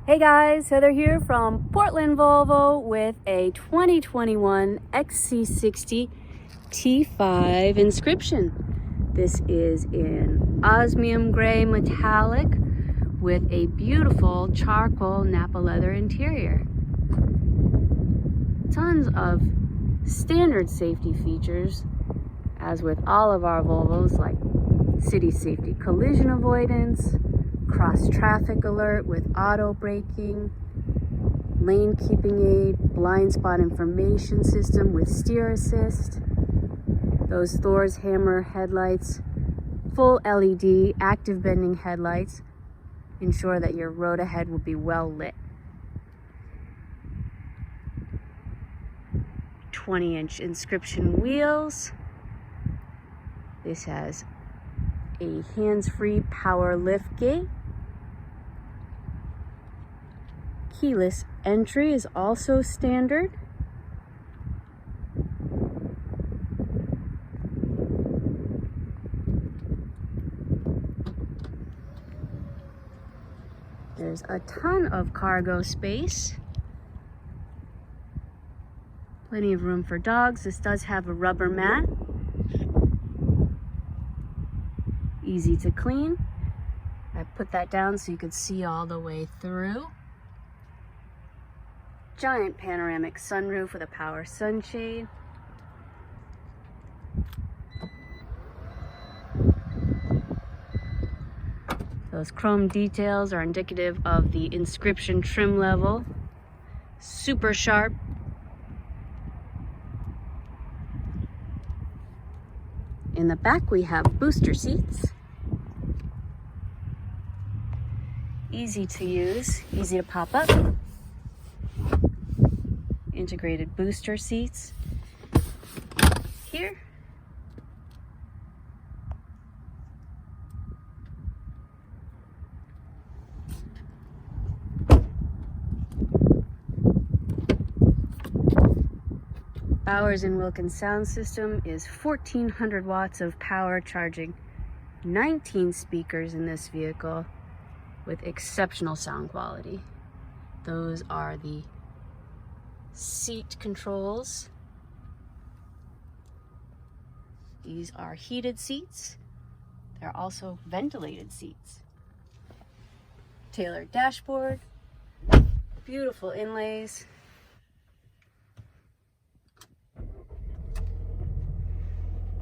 Hey guys, Heather here from Portland Volvo with a 2021 XC60 T5 Inscription. This is in osmium gray metallic with a beautiful charcoal Napa leather interior. Tons of standard safety features, as with all of our Volvos, like city safety collision avoidance, cross traffic alert with auto braking, lane keeping aid, blind spot information system with steer assist, those Thor's hammer headlights, full LED active bending headlights ensure that your road ahead will be well lit. 20-inch Inscription wheels. This has a hands-free power lift gate. Keyless entry is also standard. There's a ton of cargo space. Plenty of room for dogs. This does have a rubber mat. Easy to clean. I put that down so you could see all the way through. Giant panoramic sunroof with a power sunshade. Those chrome details are indicative of the Inscription trim level. Super sharp. In the back we have booster seats. Easy to use, easy to pop up. Integrated booster seats here. Bowers and Wilkins sound system is 1400 watts of power, charging 19 speakers in this vehicle with exceptional sound quality. Those are the seat controls. These are heated seats. They're also ventilated seats. Tailored dashboard, beautiful inlays.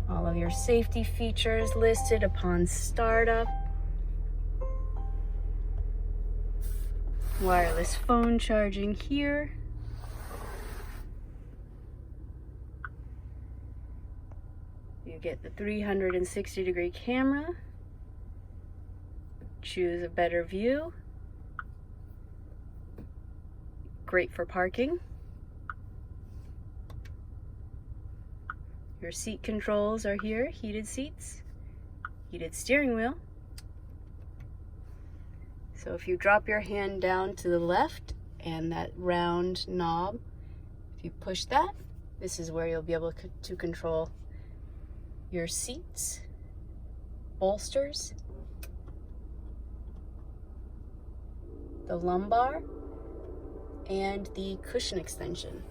All of your safety features listed upon startup. Wireless phone charging here. You get the 360-degree camera. Choose a better view. Great for parking. Your seat controls are here, heated seats, heated steering wheel. So if you drop your hand down to the left and that round knob, if you push that, this is where you'll be able to control your seats, bolsters, the lumbar, and the cushion extension.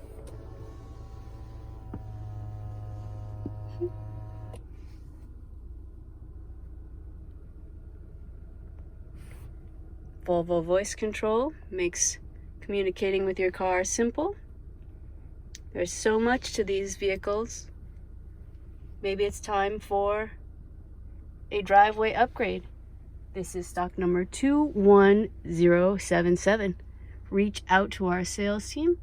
Volvo voice control makes communicating with your car simple. There's so much to these vehicles. Maybe it's time for a driveway upgrade. This is stock number 21077. Reach out to our sales team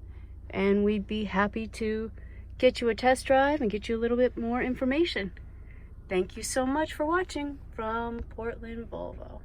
and we'd be happy to get you a test drive and get you a little bit more information. Thank you so much for watching from Portland Volvo.